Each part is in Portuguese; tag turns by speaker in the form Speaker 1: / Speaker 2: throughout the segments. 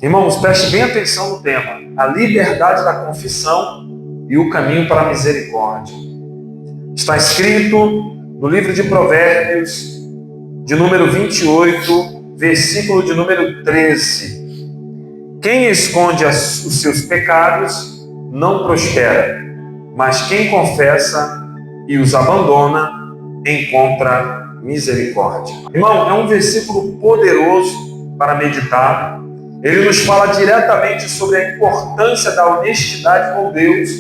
Speaker 1: Irmãos, preste bem atenção no tema: a liberdade da confissão e o caminho para a misericórdia. Está escrito no livro de Provérbios, de número 28, versículo de número 13. Quem esconde os seus pecados não prospera, mas quem confessa e os abandona encontra misericórdia. Irmão, é um versículo poderoso para meditar. Ele nos fala diretamente sobre a importância da honestidade com Deus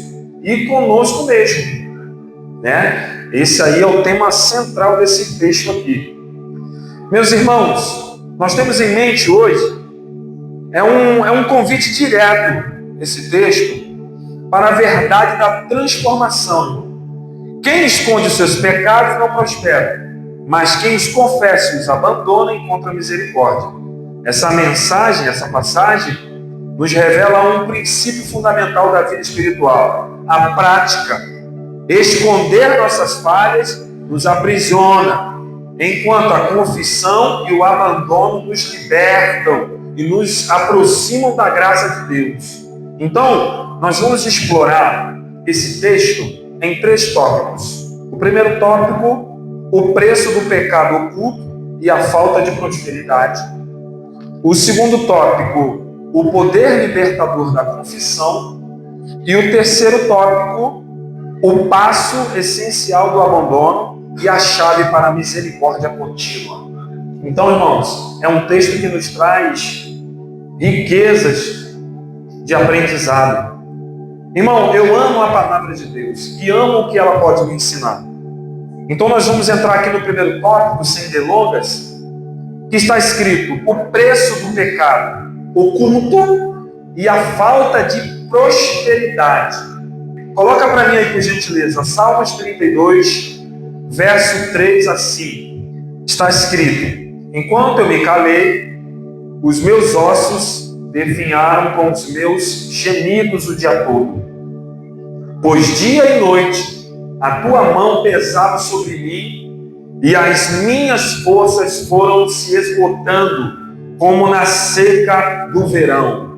Speaker 1: e conosco mesmo, né? Esse aí é o tema central desse texto aqui. Meus irmãos, nós temos em mente hoje, é um convite direto, esse texto, para a verdade da transformação. Quem esconde os seus pecados não prospera, mas quem os confessa e os abandona encontra misericórdia. Essa mensagem, essa passagem, nos revela um princípio fundamental da vida espiritual: a prática. Esconder nossas falhas nos aprisiona, enquanto a confissão e o abandono nos libertam e nos aproximam da graça de Deus. Então, nós vamos explorar esse texto em 3 tópicos. O primeiro tópico: o preço do pecado oculto e a falta de prosperidade. O segundo tópico: o poder libertador da confissão. E o terceiro tópico: o passo essencial do abandono e a chave para a misericórdia contínua. Então, irmãos, é um texto que nos traz riquezas de aprendizado. Irmão, eu amo a palavra de Deus e amo o que ela pode me ensinar. Então nós vamos entrar aqui no primeiro tópico, sem delongas, que está escrito: o preço do pecado oculto e a falta de prosperidade. Coloca para mim aí, por gentileza, Salmos 32, verso 3 a 5. Está escrito: enquanto eu me calei, os meus ossos definharam com os meus gemidos o dia todo. Pois dia e noite a tua mão pesava sobre mim e as minhas forças foram se esgotando como na seca do verão.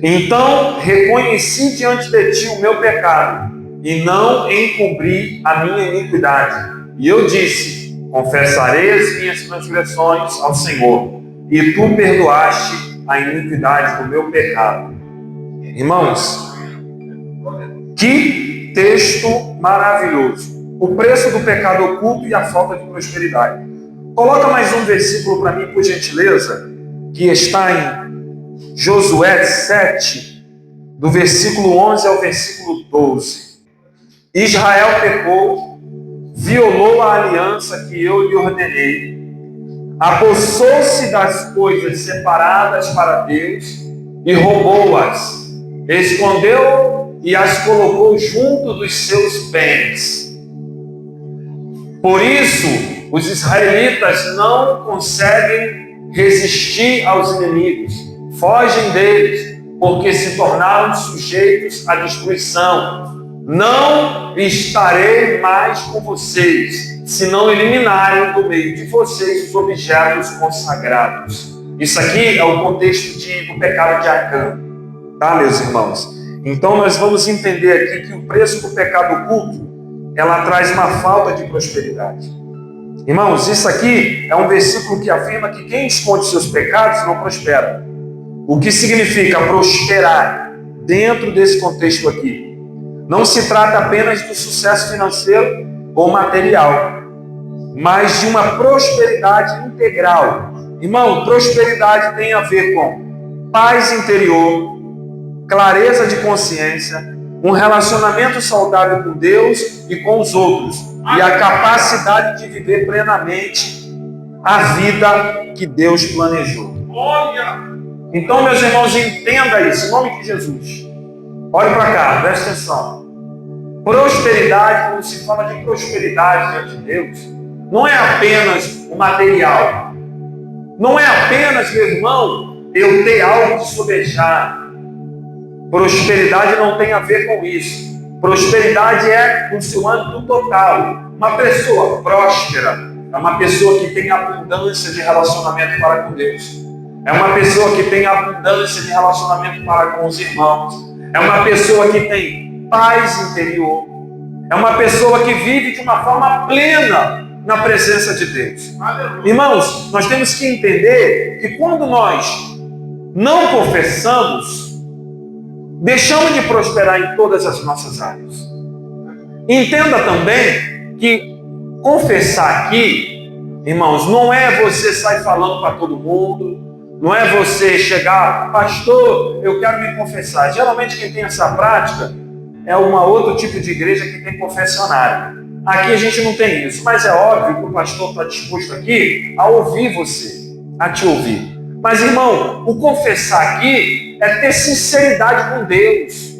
Speaker 1: Então reconheci diante de ti o meu pecado e não encobri a minha iniquidade. E eu disse: confessarei as minhas transgressões ao Senhor, e tu perdoaste a iniquidade do meu pecado. Irmãos, que texto maravilhoso! O preço do pecado oculto e a falta de prosperidade. Coloca mais um versículo para mim, por gentileza, que está em Josué 7, do versículo 11 ao versículo 12. Israel pecou, violou a aliança que eu lhe ordenei, apossou-se das coisas separadas para Deus e roubou-as, escondeu e as colocou junto dos seus bens. Por isso, os israelitas não conseguem resistir aos inimigos, fogem deles, porque se tornaram sujeitos à destruição. Não estarei mais com vocês, se não eliminarem do meio de vocês os objetos consagrados. Isso aqui é o contexto do pecado de Acã, tá, meus irmãos? Então nós vamos entender aqui que o preço do pecado oculto, ela traz uma falta de prosperidade. Irmãos, isso aqui é um versículo que afirma que quem esconde seus pecados não prospera. O que significa prosperar dentro desse contexto aqui? Não se trata apenas do sucesso financeiro ou material, mas de uma prosperidade integral. Irmão, prosperidade tem a ver com paz interior, clareza de consciência, um relacionamento saudável com Deus e com os outros, e a capacidade de viver plenamente a vida que Deus planejou. Então, meus irmãos, entenda isso, em nome de Jesus. Olhe para cá, preste atenção. Prosperidade, quando se fala de prosperidade diante de Deus, não é apenas o material. Não é apenas, meu irmão, eu ter algo de sobejar. Prosperidade não tem a ver com isso. Prosperidade é no seu âmbito total. Uma pessoa próspera é uma pessoa que tem abundância de relacionamento para com Deus. É uma pessoa que tem abundância de relacionamento para com os irmãos. É uma pessoa que tem paz interior. É uma pessoa que vive de uma forma plena na presença de Deus. Irmãos, nós temos que entender que quando nós não confessamos, deixamos de prosperar em todas as nossas áreas. Entenda também que confessar aqui, irmãos, não é você sair falando para todo mundo, não é você chegar, pastor, eu quero me confessar. Geralmente quem tem essa prática é outro tipo de igreja que tem confessionário. Aqui a gente não tem isso, mas é óbvio que o pastor está disposto aqui a ouvir você, a te ouvir. Mas, irmão, o confessar aqui é ter sinceridade com Deus.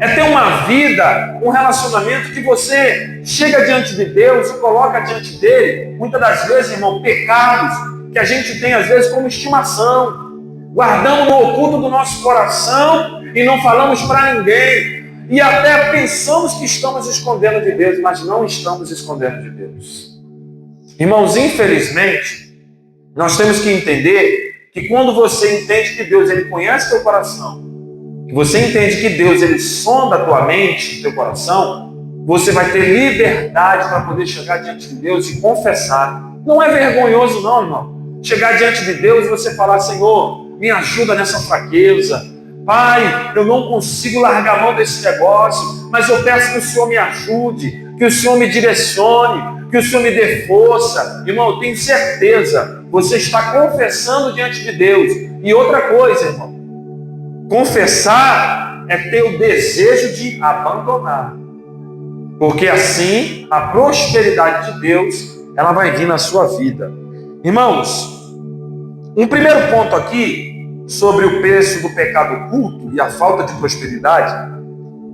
Speaker 1: É ter uma vida, um relacionamento que você chega diante de Deus e coloca diante dele, muitas das vezes, irmão, pecados que a gente tem, às vezes, como estimação. Guardamos no oculto do nosso coração e não falamos para ninguém. E até pensamos que estamos escondendo de Deus, mas não estamos escondendo de Deus. Irmãos, infelizmente, nós temos que entender que quando você entende que Deus ele conhece teu coração, que você entende que Deus ele sonda a tua mente, teu coração, você vai ter liberdade para poder chegar diante de Deus e confessar. Não é vergonhoso não, irmão. Chegar diante de Deus e você falar, Senhor, me ajuda nessa fraqueza. Pai, eu não consigo largar a mão desse negócio, mas eu peço que o Senhor me ajude, que o Senhor me direcione, que o Senhor me dê força. Irmão, eu tenho certeza, você está confessando diante de Deus. E outra coisa, irmão, confessar é ter o desejo de abandonar, porque assim a prosperidade de Deus, ela vai vir na sua vida. Irmãos, um primeiro ponto aqui, sobre o peso do pecado oculto e a falta de prosperidade,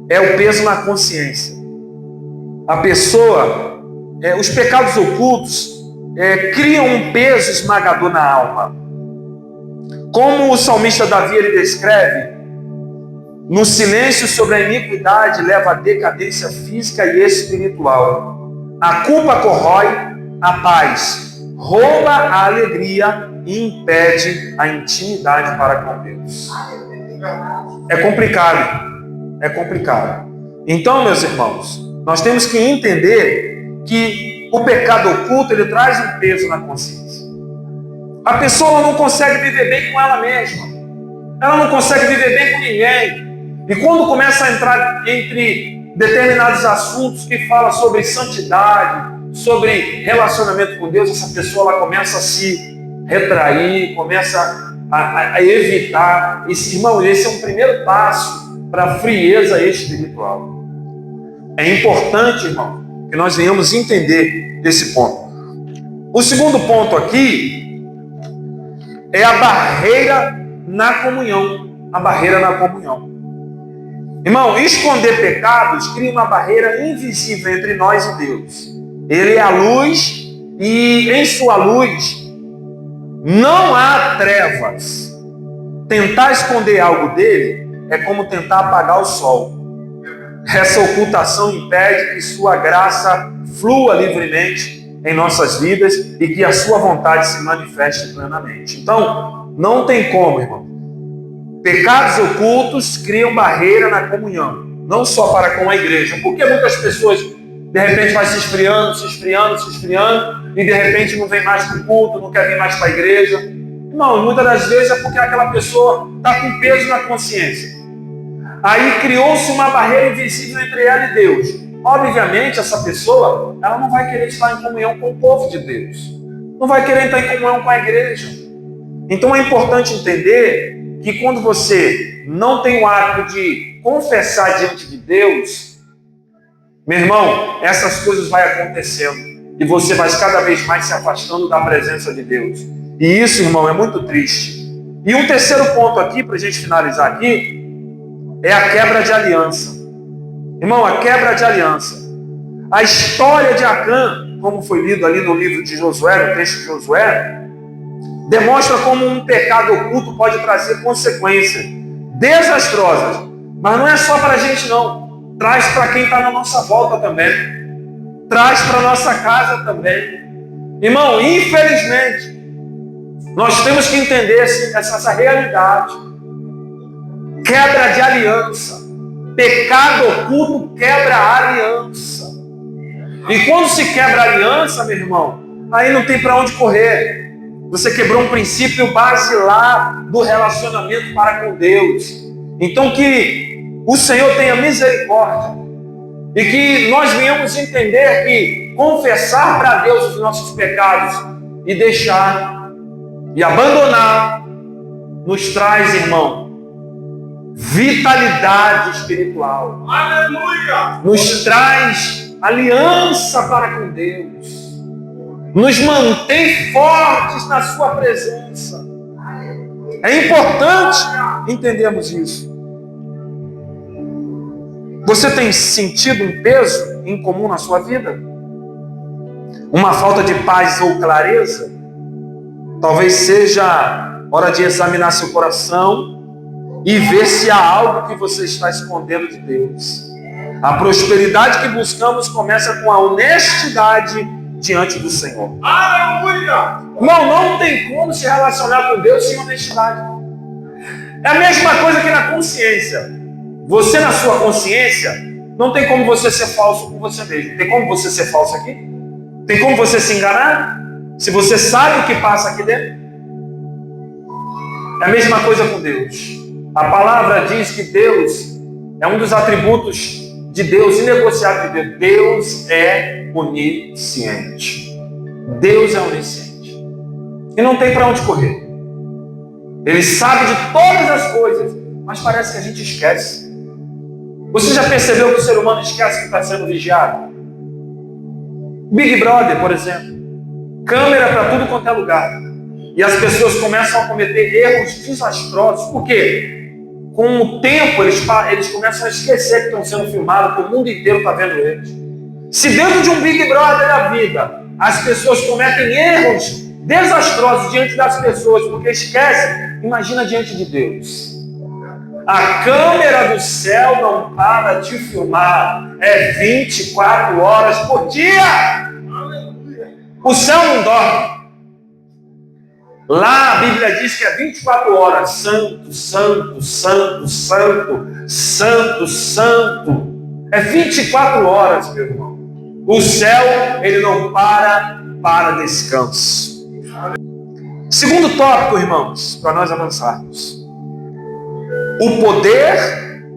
Speaker 1: é o peso na consciência. A pessoa, os pecados ocultos criam um peso esmagador na alma. Como o salmista Davi ele descreve, no silêncio sobre a iniquidade leva a decadência física e espiritual. A culpa corrói a paz, rouba a alegria e impede a intimidade para com Deus. É complicado. Então, meus irmãos, nós temos que entender que o pecado oculto ele traz um peso na consciência. A pessoa não consegue viver bem com ela mesma. Ela não consegue viver bem com ninguém. E quando começa a entrar entre determinados assuntos que fala sobre santidade, sobre relacionamento com Deus, essa pessoa ela começa a se retrair, começa a evitar. Irmão, esse é um primeiro passo para a frieza espiritual. É importante, irmão, que nós venhamos entender esse ponto. O segundo ponto aqui é a barreira na comunhão. A barreira na comunhão. Irmão, esconder pecados cria uma barreira invisível entre nós e Deus. Ele é a luz e em sua luz não há trevas. Tentar esconder algo dele é como tentar apagar o sol. Essa ocultação impede que sua graça flua livremente em nossas vidas e que a sua vontade se manifeste plenamente. Então, não tem como, irmão. Pecados ocultos criam barreira na comunhão, não só para com a igreja, porque muitas pessoas de repente vai se esfriando, e de repente não vem mais para o culto, não quer vir mais para a igreja. Não, muitas das vezes é porque aquela pessoa está com peso na consciência. Aí criou-se uma barreira invisível entre ela e Deus. Obviamente, essa pessoa, ela não vai querer estar em comunhão com o povo de Deus. Não vai querer estar em comunhão com a igreja. Então é importante entender que quando você não tem o hábito de confessar diante de Deus, meu irmão, essas coisas vão acontecendo. E você vai cada vez mais se afastando da presença de Deus. E isso, irmão, é muito triste. E um terceiro ponto aqui, para a gente finalizar aqui, é a quebra de aliança. Irmão, a quebra de aliança. A história de Acã, como foi lido ali no livro de Josué, no texto de Josué, demonstra como um pecado oculto pode trazer consequências desastrosas. Mas não é só para a gente não. Traz para quem está na nossa volta também. Traz para a nossa casa também. Irmão, infelizmente, Nós temos que entender essa realidade. Quebra de aliança. Pecado oculto quebra a aliança. E quando se quebra a aliança, meu irmão, aí não tem para onde correr. Você quebrou um princípio basilar do relacionamento para com Deus. Então que o Senhor tenha misericórdia. E que nós venhamos entender que confessar para Deus os nossos pecados e deixar e abandonar nos traz, irmão, vitalidade espiritual.
Speaker 2: Aleluia!
Speaker 1: Nos traz aliança para com Deus. Nos mantém fortes na sua presença. É importante entendermos isso. Você tem sentido um peso incomum na sua vida? Uma falta de paz ou clareza? Talvez seja hora de examinar seu coração e ver se há algo que você está escondendo de Deus. A prosperidade que buscamos começa com a honestidade diante do Senhor.
Speaker 2: Aleluia!
Speaker 1: Não tem como se relacionar com Deus sem honestidade. É a mesma coisa que na consciência. Você na sua consciência, não tem como você ser falso com você mesmo. Tem como você ser falso aqui? Tem como você se enganar? Se você sabe o que passa aqui dentro? É a mesma coisa com Deus. A palavra diz que Deus é um dos atributos de Deus, inegociável de Deus. Deus é onisciente. Deus é onisciente. E não tem para onde correr. Ele sabe de todas as coisas, mas parece que a gente esquece. Você já percebeu que o ser humano esquece que está sendo vigiado? Big Brother, por exemplo. Câmera para tudo quanto é lugar. E as pessoas começam a cometer erros desastrosos. Por quê? Com o tempo, eles começam a esquecer que estão sendo filmados, que o mundo inteiro está vendo eles. Se dentro de um Big Brother da vida, as pessoas cometem erros desastrosos diante das pessoas, porque esquecem, imagina diante de Deus. A câmera do céu não para de filmar. É 24 horas por dia. O céu não dorme. Lá a Bíblia diz que é 24 horas. Santo, santo, santo, santo, santo, santo. É 24 horas, meu irmão. O céu, ele não para descanso. Segundo tópico, irmãos, para nós avançarmos. O poder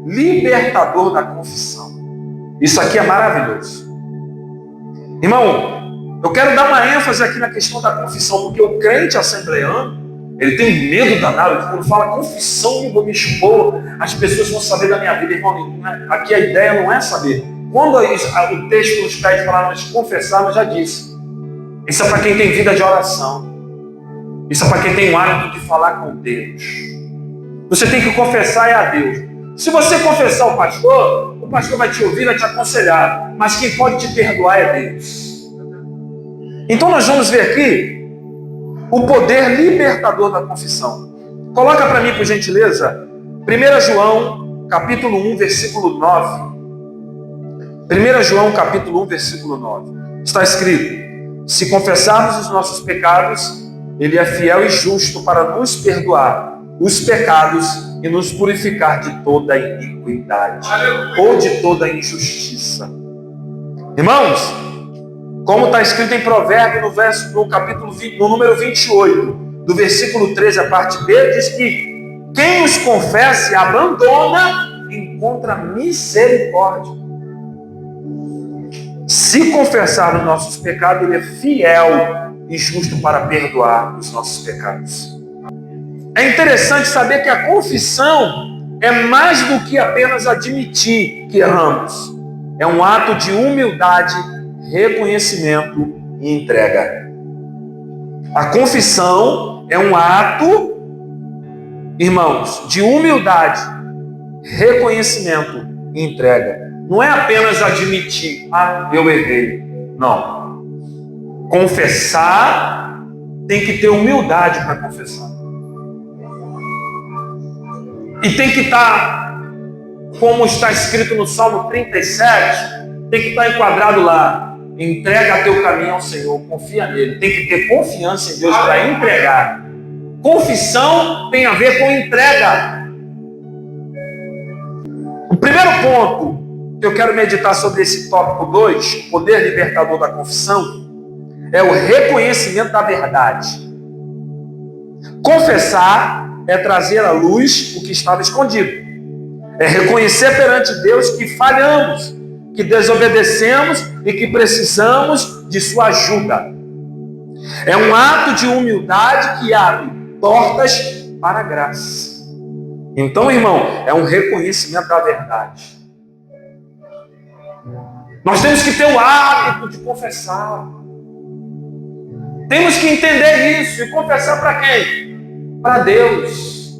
Speaker 1: libertador da confissão. Isso aqui é maravilhoso. Irmão, eu quero dar uma ênfase aqui na questão da confissão, porque o crente assembleano, ele tem medo danado. Quando fala confissão, eu vou me expor, as pessoas vão saber da minha vida. Irmão, aqui a ideia não é saber. Quando o texto nos pede para nós confessarmos, já disse. Isso é para quem tem vida de oração. Isso é para quem tem o hábito de falar com Deus. Você tem que confessar a Deus. Se você confessar o pastor vai te ouvir, vai te aconselhar. Mas quem pode te perdoar é Deus. Então nós vamos ver aqui o poder libertador da confissão. Coloca para mim, por gentileza, 1 João, capítulo 1, versículo 9. 1 João, capítulo 1, versículo 9. Está escrito: se confessarmos os nossos pecados, Ele é fiel e justo para nos perdoar os pecados e nos purificar de toda a iniquidade. Aleluia. Ou de toda a injustiça. Irmãos, como está escrito em Provérbios, no capítulo 20, no número 28, do versículo 13, a parte B, diz que quem os confessa e abandona, encontra misericórdia. Se confessar os nossos pecados, Ele é fiel e justo para perdoar os nossos pecados. É interessante saber que a confissão é mais do que apenas admitir que erramos. É um ato de humildade, reconhecimento e entrega. A confissão é um ato, irmãos, de humildade, reconhecimento e entrega. Não é apenas admitir, eu errei. Não. Confessar, tem que ter humildade para confessar. E tem que estar, como está escrito no Salmo 37, tem que estar enquadrado lá. Entrega teu caminho ao Senhor, confia nele. Tem que ter confiança em Deus para entregar. Confissão tem a ver com entrega. O primeiro ponto que eu quero meditar sobre esse tópico 2, o poder libertador da confissão, é o reconhecimento da verdade. Confessar é trazer à luz o que estava escondido. É reconhecer perante Deus que falhamos, que desobedecemos e que precisamos de sua ajuda. É um ato de humildade que abre portas para a graça. Então, irmão, é um reconhecimento da verdade. Nós temos que ter o hábito de confessar. Temos que entender isso e confessar para quem? Para Deus.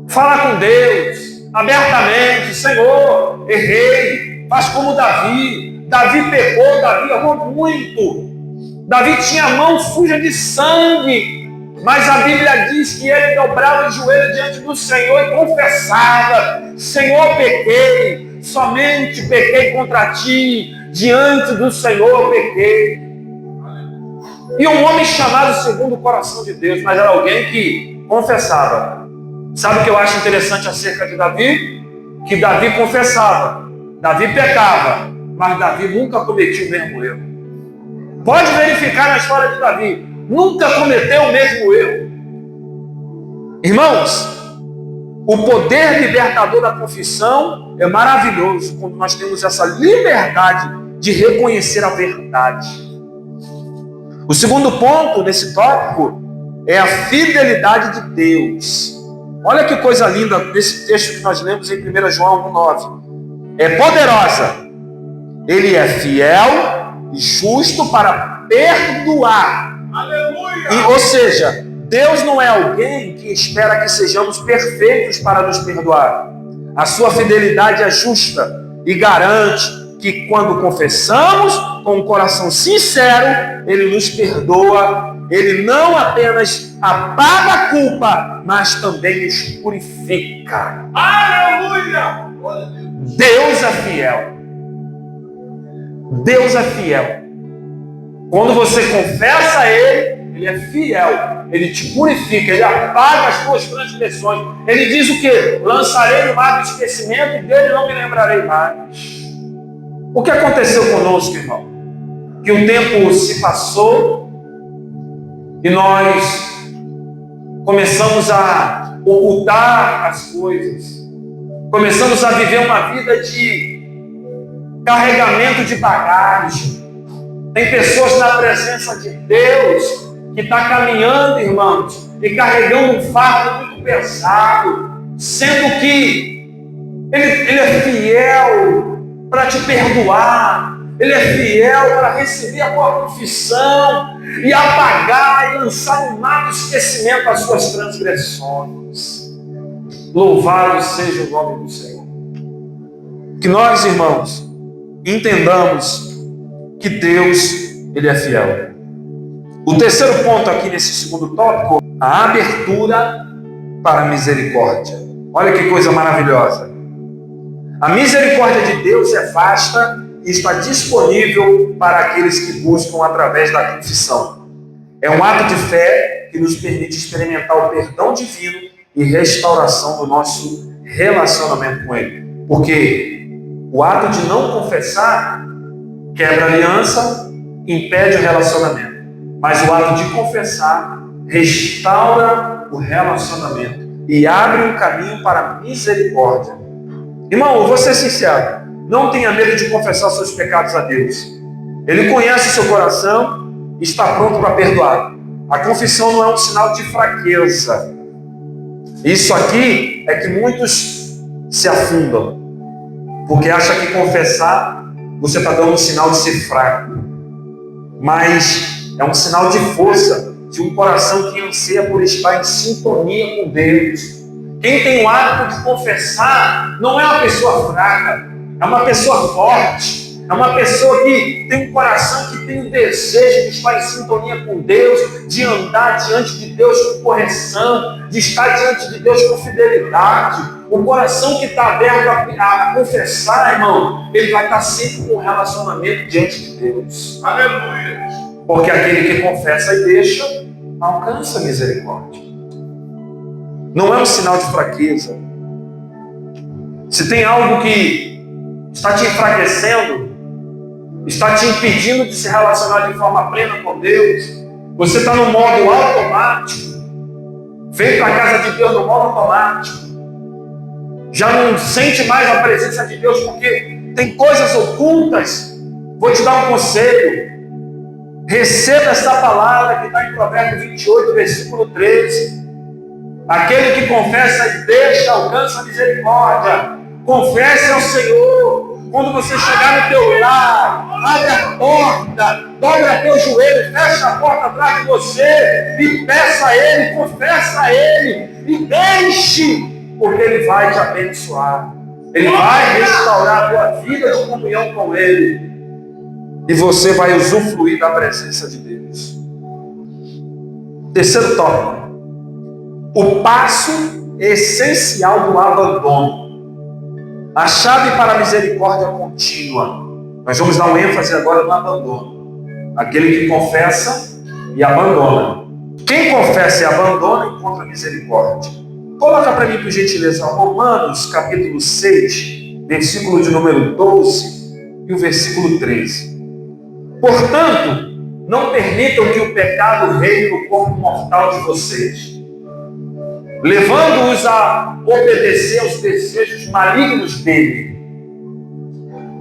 Speaker 1: Falar com Deus abertamente: Senhor, errei. Faz como Davi. Davi pecou, Davi errou muito. Davi tinha a mão suja de sangue, mas a Bíblia diz que ele dobrava o joelho diante do Senhor e confessava: Senhor, pequei, somente pequei contra ti, diante do Senhor pequei. E um homem chamado segundo o coração de Deus, mas era alguém que confessava. Sabe o que eu acho interessante acerca de Davi? Que Davi confessava, Davi pecava, mas Davi nunca cometia o mesmo erro. Pode verificar na história de Davi, nunca cometeu o mesmo erro. Irmãos, o poder libertador da confissão é maravilhoso quando nós temos essa liberdade de reconhecer a verdade. O segundo ponto nesse tópico é a fidelidade de Deus. Olha que coisa linda nesse texto que nós lemos em 1 João 1,9. É poderosa. Ele é fiel e justo para perdoar.
Speaker 2: Aleluia!
Speaker 1: Ou seja, Deus não é alguém que espera que sejamos perfeitos para nos perdoar. A sua fidelidade é justa e garante que quando confessamos com um coração sincero, Ele nos perdoa. Ele não apenas apaga a culpa, mas também nos purifica.
Speaker 2: Aleluia!
Speaker 1: Deus é fiel. Deus é fiel. Quando você confessa a Ele, Ele é fiel. Ele te purifica, Ele apaga as tuas transgressões. Ele diz o quê? Lançarei no mar do esquecimento e dele não me lembrarei mais. O que aconteceu conosco, irmão? Que o tempo se passou e nós começamos a ocultar as coisas. Começamos a viver uma vida de carregamento de bagagem. Tem pessoas na presença de Deus que está caminhando, irmãos, e carregando um fardo muito pesado, sendo que Ele é fiel para te perdoar, Ele é fiel para receber a tua confissão e apagar e lançar no mar do esquecimento as suas transgressões. Louvado seja o nome do Senhor. Que nós, irmãos, entendamos que Deus, Ele é fiel. O terceiro ponto aqui nesse segundo tópico, a abertura para a misericórdia. Olha que coisa maravilhosa. A misericórdia de Deus é vasta e está disponível para aqueles que buscam através da confissão. É um ato de fé que nos permite experimentar o perdão divino e restauração do nosso relacionamento com Ele. Porque o ato de não confessar quebra a aliança, impede o relacionamento. Mas o ato de confessar restaura o relacionamento e abre um caminho para a misericórdia. Irmão, eu vou ser sincero, não tenha medo de confessar seus pecados a Deus. Ele conhece o seu coração e está pronto para perdoar. A confissão não é um sinal de fraqueza. Isso aqui é que muitos se afundam, porque acham que confessar você está dando um sinal de ser fraco. Mas é um sinal de força, de um coração que anseia por estar em sintonia com Deus. Quem tem o hábito de confessar não é uma pessoa fraca, é uma pessoa forte, é uma pessoa que tem um coração que tem o desejo de estar em sintonia com Deus, de andar diante de Deus com correção, de estar diante de Deus com fidelidade. O coração que está aberto a confessar, irmão, ele vai estar sempre com um relacionamento diante de Deus.
Speaker 2: Aleluia!
Speaker 1: Porque aquele que confessa e deixa, alcança a misericórdia. não é um sinal de fraqueza. Se tem algo que está te enfraquecendo, está te impedindo de se relacionar de forma plena com Deus, você está no modo automático, veio para a casa de Deus no modo automático, já não sente mais a presença de Deus porque tem coisas ocultas. Vou te dar um conselho: receba essa palavra que está em Provérbios 28, versículo 13. Aquele que confessa e deixa alcança a misericórdia. Confesse ao Senhor. Quando você chegar no teu lar, abre a porta, dobra teu joelho, fecha a porta atrás de você e peça a Ele, confessa a Ele e deixe, porque Ele vai te abençoar. Ele vai restaurar a tua vida de comunhão com Ele e você vai usufruir da presença de Deus. Terceiro tópico: o passo essencial do abandono. A chave para a misericórdia contínua. Nós vamos dar um ênfase agora no abandono. Aquele que confessa e abandona. Quem confessa e abandona encontra misericórdia. Coloca para mim, por gentileza, Romanos capítulo 6, versículo de número 12 e o versículo 13. Portanto, não permitam que o pecado reine no corpo mortal de vocês, levando-os a obedecer aos desejos malignos dele.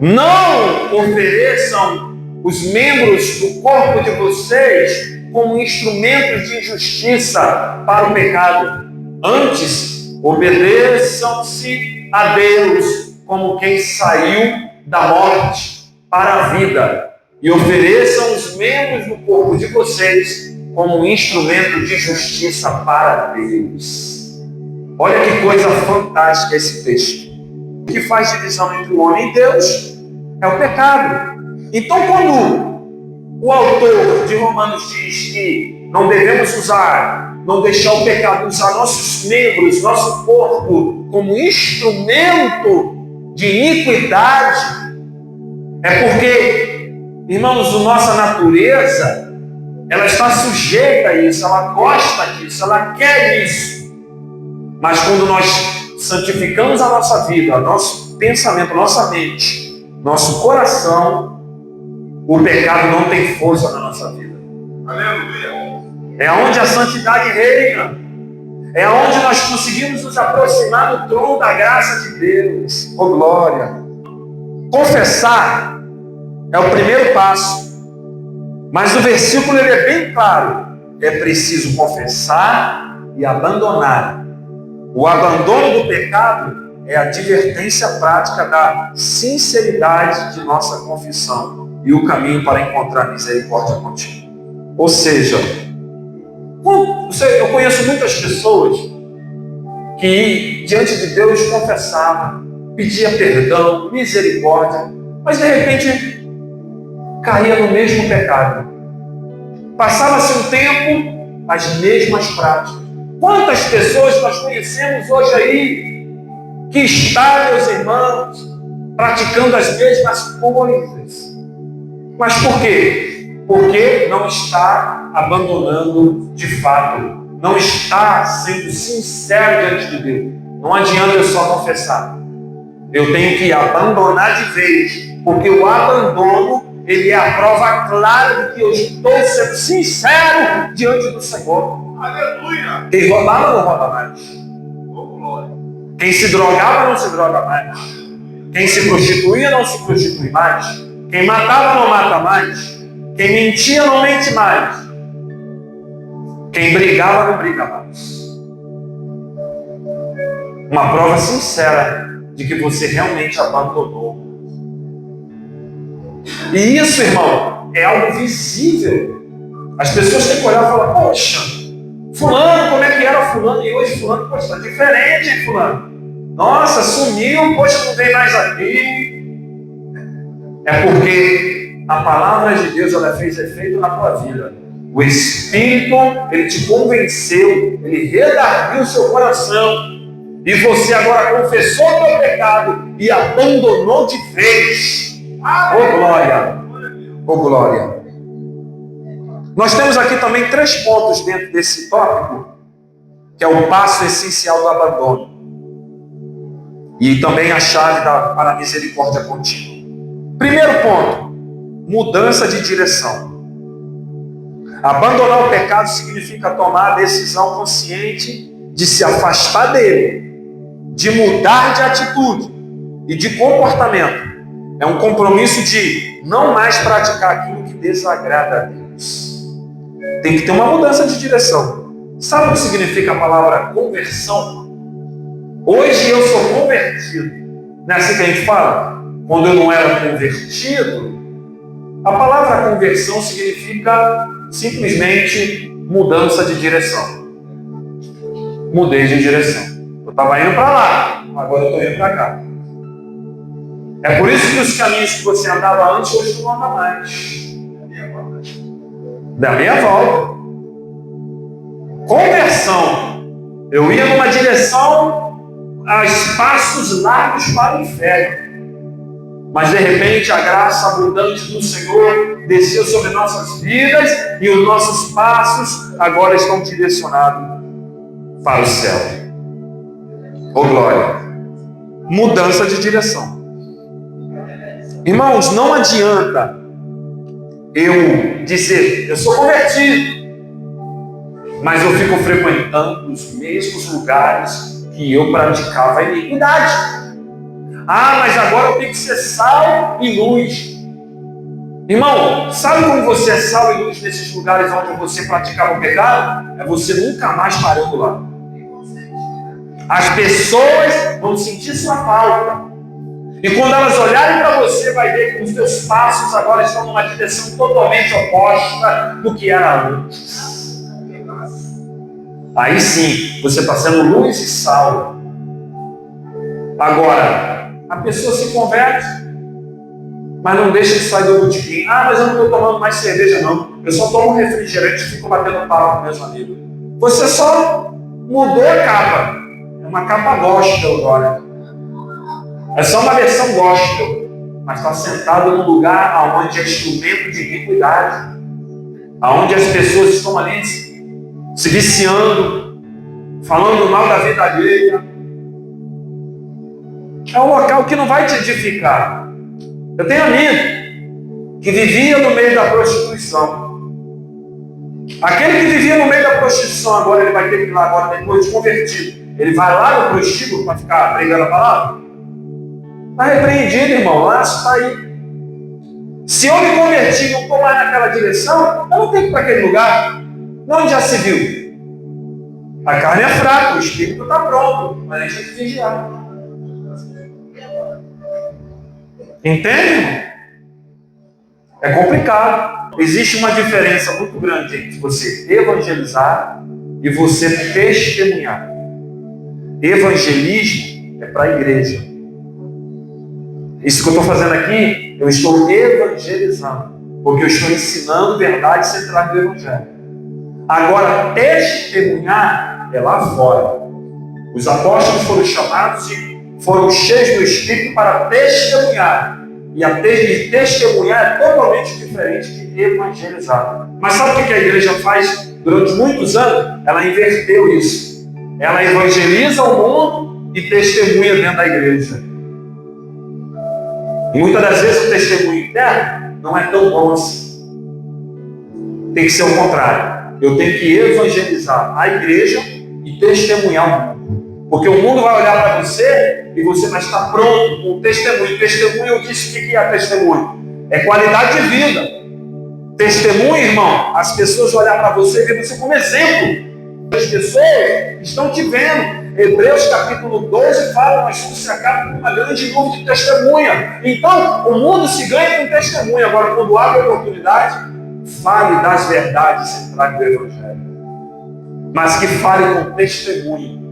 Speaker 1: Não ofereçam os membros do corpo de vocês como instrumentos de injustiça para o pecado. Antes, obedeçam-se a Deus como quem saiu da morte para a vida, e ofereçam os membros do corpo de vocês como um instrumento de justiça para Deus. Olha que coisa fantástica esse texto. O que faz divisão entre o homem e Deus é o pecado. Então, quando o autor de Romanos diz que não devemos não deixar o pecado usar nossos membros, nosso corpo, como instrumento de iniquidade, é porque, irmãos, a nossa natureza, ela está sujeita a isso, ela gosta disso, ela quer isso. Mas quando nós santificamos a nossa vida, nosso pensamento, nossa mente, nosso coração, o pecado não tem força na nossa vida.
Speaker 2: Aleluia.
Speaker 1: É onde a santidade reina. É onde nós conseguimos nos aproximar do trono da graça de Deus. Oh, glória! Confessar é o primeiro passo. Mas o versículo ele é bem claro. É preciso confessar e abandonar. O abandono do pecado é a advertência prática da sinceridade de nossa confissão e o caminho para encontrar misericórdia contínua. Ou seja, eu conheço muitas pessoas que diante de Deus confessavam, pedia perdão, misericórdia, mas de repente caía no mesmo pecado. Passava-se um tempo, as mesmas práticas. Quantas pessoas nós conhecemos hoje aí que estão, meus irmãos, praticando as mesmas coisas? Mas por quê? Porque não está abandonando de fato, não está sendo sincero diante de Deus. Não adianta eu só confessar, eu tenho que abandonar de vez, porque o abandono, ele é a prova clara de que eu estou sendo sincero diante do Senhor.
Speaker 2: Aleluia.
Speaker 1: Quem roubava não rouba mais,
Speaker 2: Oh, glória.
Speaker 1: quem se drogava não se droga mais, quem se prostituía não se prostitui mais, quem matava não mata mais, quem mentia não mente mais, quem brigava não briga mais. Uma prova sincera de que você realmente abandonou. E isso, irmão, é algo visível. As pessoas têm que olhar e falar: poxa, fulano, como é que era fulano? E hoje fulano, poxa, está diferente, hein, fulano? Nossa, sumiu, poxa, não vem mais aqui. É porque a palavra de Deus, ela fez efeito na tua vida. O Espírito, ele te convenceu, ele redarguiu o seu coração. E você agora confessou o teu pecado e abandonou de vez. Oh, glória! Oh, glória! Nós temos aqui também 3 pontos dentro desse tópico que é o passo essencial do abandono. E também a chave para a misericórdia contínua. Primeiro ponto, mudança de direção. Abandonar o pecado significa tomar a decisão consciente de se afastar dele, de mudar de atitude e de comportamento. É um compromisso de não mais praticar aquilo que desagrada a Deus. Tem que ter uma mudança de direção. Sabe o que significa a palavra conversão? Hoje eu sou convertido. Não é assim que a gente fala? Quando eu não era convertido, a palavra conversão significa simplesmente mudança de direção. Mudei de direção. Eu estava indo para lá, agora eu estou indo para cá. É por isso que os caminhos que você andava antes, hoje não anda mais. Da meia volta. Conversão. Eu ia numa direção a espaços largos para o inferno. Mas de repente a graça abundante do Senhor desceu sobre nossas vidas e os nossos passos agora estão direcionados para o céu. Oh glória! Mudança de direção. Irmãos, não adianta eu dizer, eu sou convertido, mas eu fico frequentando os mesmos lugares que eu praticava a iniquidade. Ah, mas agora eu tenho que ser sal e luz. Irmão, sabe como você é sal e luz nesses lugares onde você praticava o pecado? É você nunca mais parando lá. As pessoas vão sentir sua falta. E quando elas olharem para você, vai ver que os seus passos agora estão numa direção totalmente oposta do que era antes. Aí sim, você está sendo luz e sal. Agora, a pessoa se converte, mas não deixa de sair do botequim. Ah, mas eu não estou tomando mais cerveja não. Eu só tomo refrigerante e fico batendo papo com meus amigos. Você só mudou a capa. É uma capa gospel agora. É só uma versão gospel. Mas está sentado num lugar onde é instrumento de iniquidade. Onde as pessoas estão ali se viciando, falando mal da vida alheia. É um local que não vai te edificar. Eu tenho amigo que vivia no meio da prostituição. Aquele que vivia no meio da prostituição, agora ele vai ter que ir lá, agora depois de convertido. Ele vai lá no prostíbulo para ficar pregando a palavra? Está repreendido, irmão. Lá está aí. Se eu me converti e não estou mais naquela direção, eu não tenho que ir para aquele lugar. Onde já se viu? A carne é fraca, o espírito está pronto, mas a gente tem que vigiar. Entende? É complicado. Existe uma diferença muito grande entre você evangelizar e você testemunhar. Evangelismo é para a igreja. Isso que eu estou fazendo aqui, eu estou evangelizando, porque eu estou ensinando verdade central do evangelho. Agora, testemunhar é lá fora. Os apóstolos foram chamados e foram cheios do Espírito para testemunhar. E a testemunhar é totalmente diferente de evangelizar. Mas sabe o que a igreja faz durante muitos anos? Ela inverteu isso. Ela evangeliza o mundo e testemunha dentro da igreja. E muitas das vezes o testemunho interno não é tão bom assim. Tem que ser o contrário. Eu tenho que evangelizar a igreja e testemunhar o mundo. Porque o mundo vai olhar para você e você vai estar pronto com o testemunho. Testemunho, eu disse o que é testemunho? É qualidade de vida. Testemunho, irmão, as pessoas vão olhar para você e ver você como exemplo. As pessoas estão te vendo. Hebreus capítulo 12 fala, nós somos cercados por uma grande nuvem de testemunha. Então, o mundo se ganha com testemunha. Agora, quando abre a oportunidade, fale das verdades centrais do Evangelho. Mas que fale com testemunho.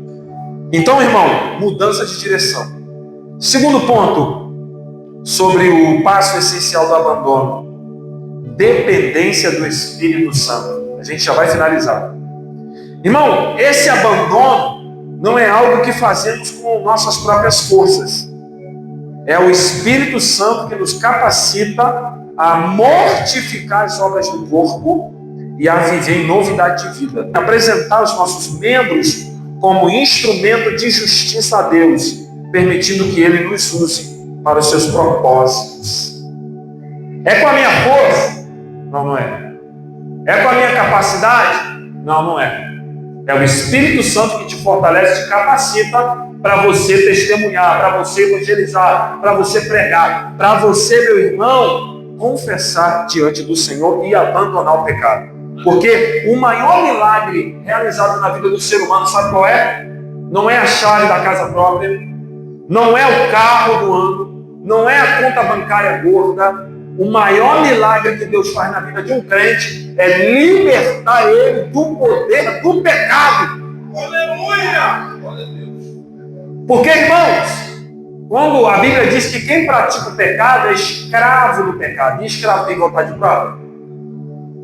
Speaker 1: Então, irmão, mudança de direção. Segundo ponto, sobre o passo essencial do abandono. Dependência do Espírito Santo. A gente já vai finalizar. Irmão, esse abandono não é algo que fazemos com nossas próprias forças. É o Espírito Santo que nos capacita a mortificar as obras do corpo e a viver em novidade de vida. Apresentar os nossos membros como instrumento de justiça a Deus, permitindo que Ele nos use para os seus propósitos. É com a minha força? Não, não é. É com a minha capacidade? Não, não é. É o Espírito Santo que te fortalece, te capacita para você testemunhar, para você evangelizar, para você pregar, para você, meu irmão, confessar diante do Senhor e abandonar o pecado. Porque o maior milagre realizado na vida do ser humano, sabe qual é? Não é a chave da casa própria, não é o carro do ano, não é a conta bancária gorda. O maior milagre que Deus faz na vida de um crente é libertar ele do poder do pecado.
Speaker 2: Aleluia!
Speaker 1: Porque, irmãos, quando a Bíblia diz que quem pratica o pecado é escravo do pecado, e escravo tem vontade própria.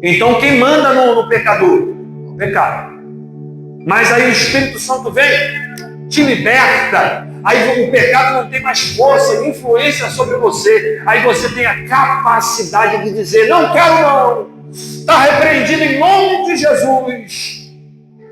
Speaker 1: Então quem manda no pecador? O pecado. Mas aí o Espírito Santo vem, te liberta. Aí o pecado não tem mais força e influência sobre você. Aí você tem a capacidade de dizer: não quero não. Está repreendido em nome de Jesus.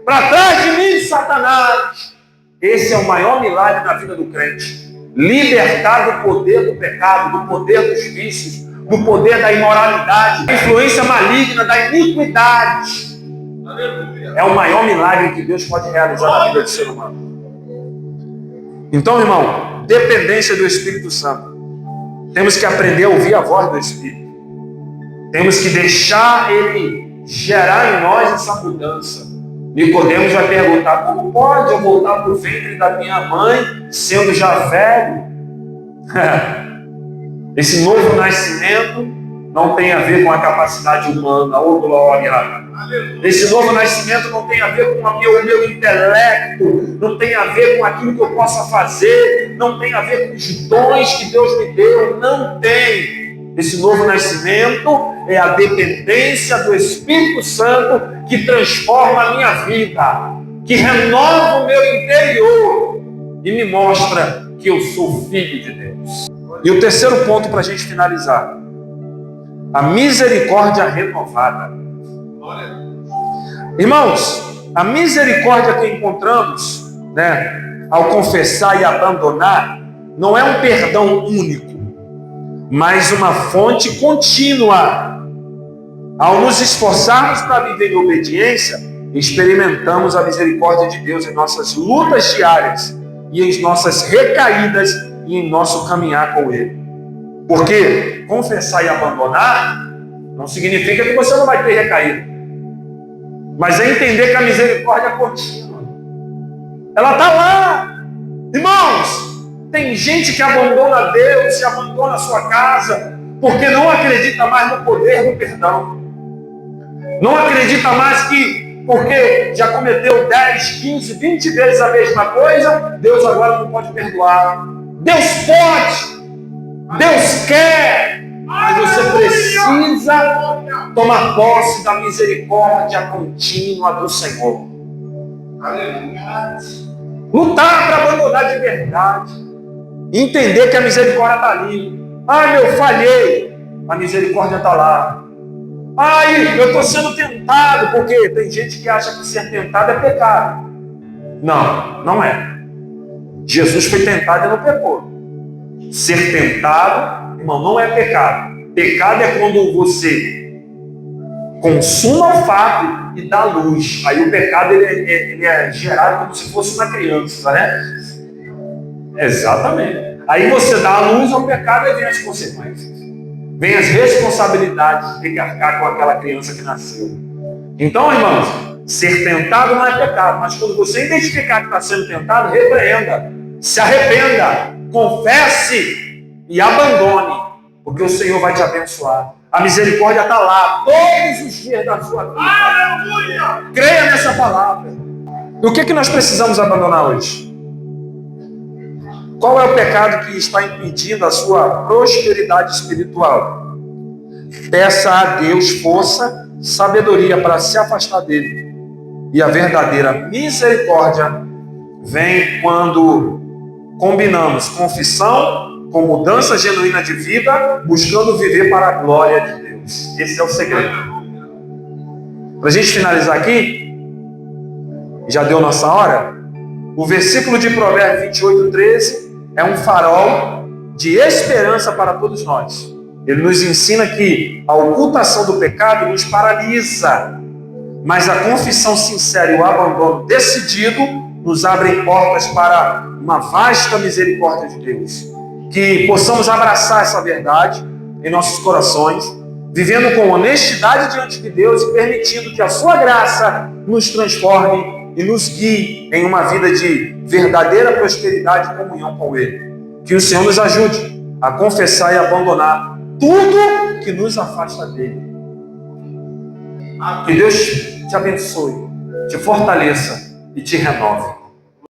Speaker 1: Para trás de mim, Satanás. Esse é o maior milagre na vida do crente. Libertar do poder do pecado, do poder dos vícios, do poder da imoralidade, da influência maligna, da iniquidade.
Speaker 2: Aleluia!
Speaker 1: É o maior milagre que Deus pode realizar na vida do ser humano. Então, irmão, dependência do Espírito Santo. Temos que aprender a ouvir a voz do Espírito. Temos que deixar Ele gerar em nós essa mudança. Nicodemos vai perguntar: como pode eu voltar para o ventre da minha mãe, sendo já velho? Esse novo nascimento não tem a ver com a capacidade humana, ou glória. Esse novo nascimento não tem a ver com o meu intelecto, não tem a ver com aquilo que eu possa fazer, não tem a ver com os dons que Deus me deu, não tem. Esse novo nascimento é a dependência do Espírito Santo que transforma a minha vida, que renova o meu interior e me mostra que eu sou filho de Deus. E o terceiro ponto para a gente finalizar: a misericórdia renovada. Irmãos, a misericórdia que encontramos, ao confessar e abandonar, não é um perdão único, mas uma fonte contínua. Ao nos esforçarmos para viver em obediência, experimentamos a misericórdia de Deus em nossas lutas diárias e em nossas recaídas e em nosso caminhar com Ele. Porque confessar e abandonar não significa que você não vai ter recaída, mas é entender que a misericórdia é contínua. Ela está lá. Irmãos, tem gente que abandona Deus e abandona a sua casa porque não acredita mais no poder do perdão. Não acredita mais que porque já cometeu 10, 15, 20 vezes a mesma coisa, Deus agora não pode perdoar. Deus pode, Deus quer, mas você precisa tomar posse da misericórdia contínua do Senhor.
Speaker 2: Aleluia!
Speaker 1: Lutar para abandonar de verdade. Entender que a misericórdia está ali. Ai, eu falhei. A misericórdia está lá. Ai, eu estou sendo tentado. Porque tem gente que acha que ser tentado é pecado. Não, não é. Jesus foi tentado e não pecou. Ser tentado, irmão, não é pecado. Pecado é quando você consuma o fato e dá luz. Aí o pecado ele é gerado como se fosse uma criança, né? Exatamente. Aí você dá a luz ao pecado e vem as consequências. Vem as responsabilidades de ter que arcar com aquela criança que nasceu. Então, irmãos, ser tentado não é pecado, mas quando você identificar que está sendo tentado, repreenda, se arrependa, confesse e abandone, porque o Senhor vai te abençoar. A misericórdia está lá todos os dias da sua vida.
Speaker 2: Aleluia!
Speaker 1: Creia nessa palavra. E o que nós precisamos abandonar hoje? Qual é o pecado que está impedindo a sua prosperidade espiritual? Peça a Deus força, sabedoria para se afastar dele. E a verdadeira misericórdia vem quando combinamos confissão com mudança genuína de vida, buscando viver para a glória de Deus. Esse é o segredo. Para a gente finalizar aqui, já deu nossa hora? O versículo de Provérbios 28:13 é um farol de esperança para todos nós. Ele nos ensina que a ocultação do pecado nos paralisa, mas a confissão sincera e o abandono decidido nos abrem portas para uma vasta misericórdia de Deus. Que possamos abraçar essa verdade em nossos corações, vivendo com honestidade diante de Deus e permitindo que a sua graça nos transforme e nos guie em uma vida de verdadeira prosperidade e comunhão com Ele. Que o Senhor nos ajude a confessar e abandonar tudo que nos afasta dele. Que Deus te abençoe, te fortaleça e te renove.